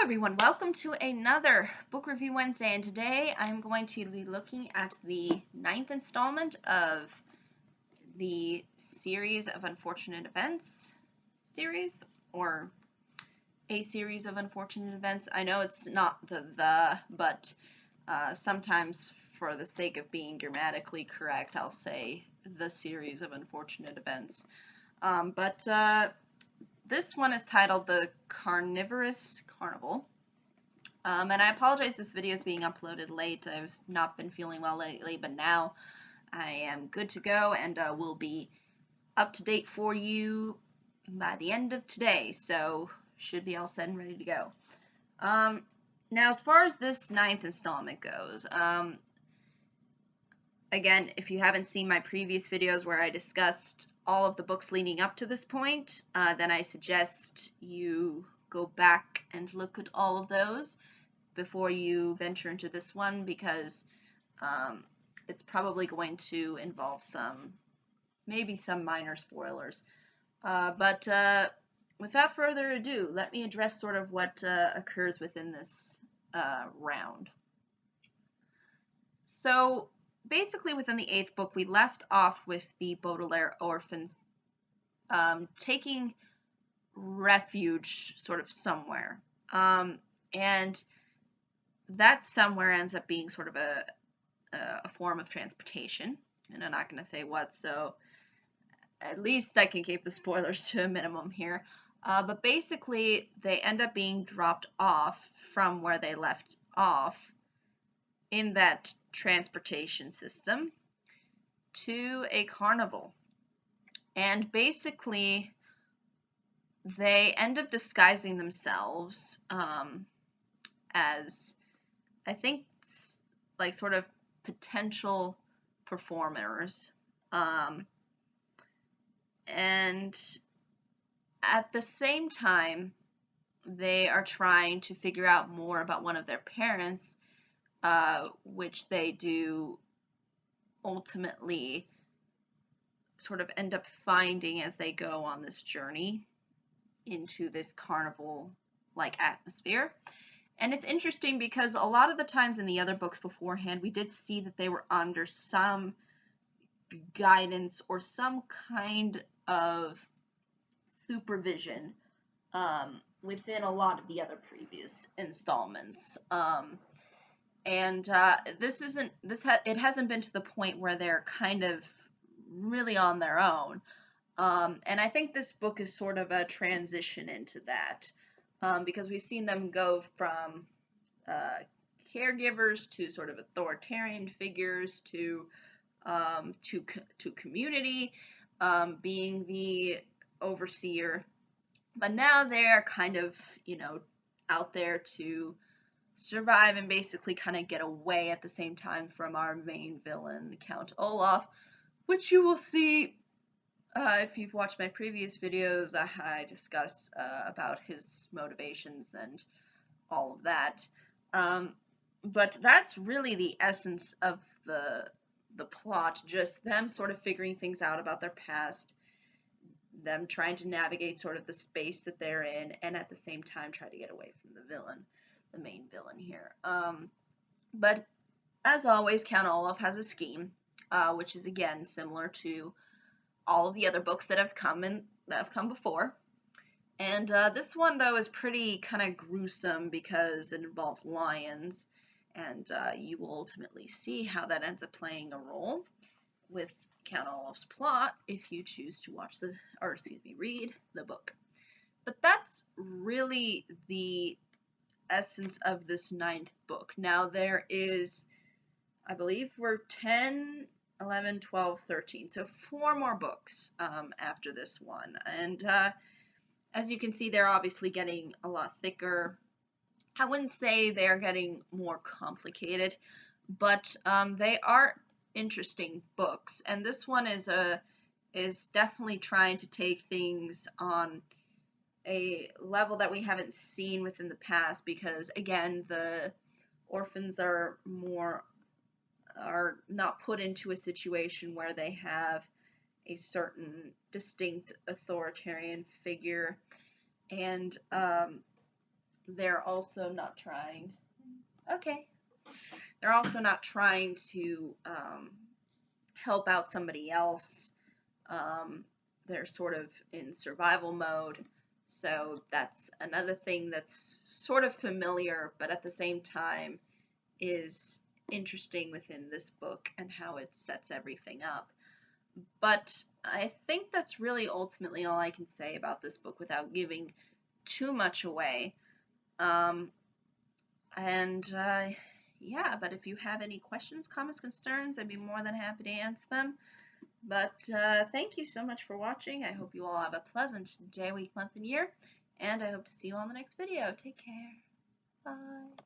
everyone, welcome to another Book Review Wednesday, and today I'm going to be looking at the 9th installment of the series of unfortunate events series, or a series of unfortunate events. I know it's not but sometimes for the sake of being grammatically correct, I'll say the series of unfortunate events. This one is titled The Carnivorous Carnival. And I apologize this video is being uploaded late. I've not been feeling well lately, but now I am good to go and will be up to date for you by the end of today. So should be all set and ready to go. Now, as far as this 9th installment goes, again, if you haven't seen my previous videos where I discussed all of the books leading up to this point, then I suggest you go back and look at all of those before you venture into this one, because it's probably going to involve maybe some minor spoilers. But without further ado, let me address sort of what occurs within this round. So basically within the 8th book, we left off with the Baudelaire orphans taking refuge sort of somewhere. And that somewhere ends up being sort of a form of transportation. And I'm not going to say what, so at least I can keep the spoilers to a minimum here. But basically, they end up being dropped off from where they left off in that transportation system to a carnival. And basically, they end up disguising themselves as, I think, like sort of potential performers. And at the same time, they are trying to figure out more about one of their parents, which they do ultimately sort of end up finding as they go on this journey into this carnival-like atmosphere. And it's interesting because a lot of the times in the other books beforehand, we did see that they were under some guidance or some kind of supervision within a lot of the other previous installments. It hasn't been to the point where they're kind of really on their own. And I think this book is sort of a transition into that, because we've seen them go from caregivers to sort of authoritarian figures to community, being the overseer. But now they're kind of, out there to survive and basically kind of get away at the same time from our main villain, Count Olaf, which you will see if you've watched my previous videos. I discuss about his motivations and all of that. But that's really the essence of the plot, just them sort of figuring things out about their past, them trying to navigate sort of the space that they're in, and at the same time try to get away from the main villain here. But as always, Count Olaf has a scheme, which is again similar to all of the other books that have come before. And this one, though, is pretty kind of gruesome because it involves lions, and you will ultimately see how that ends up playing a role with Count Olaf's plot if you choose to read the book. But that's really the essence of this 9th book. Now there is, I believe we're 10, 11, 12, 13, so 4 more books after this one. And as you can see, they're obviously getting a lot thicker. I wouldn't say they're getting more complicated, but they are interesting books. And this one is definitely trying to take things on a level that we haven't seen within the past, because again, the orphans are not put into a situation where they have a certain distinct authoritarian figure, and they're also not trying. Okay. They're also not trying to help out somebody else. They're sort of in survival mode. So that's another thing that's sort of familiar, but at the same time is interesting within this book and how it sets everything up. But I think that's really ultimately all I can say about this book without giving too much away. Um, and yeah, but if you have any questions, comments, concerns, I'd be more than happy to answer them. But thank you so much for watching. I hope you all have a pleasant day, week, month, and year. And I hope to see you on the next video. Take care. Bye.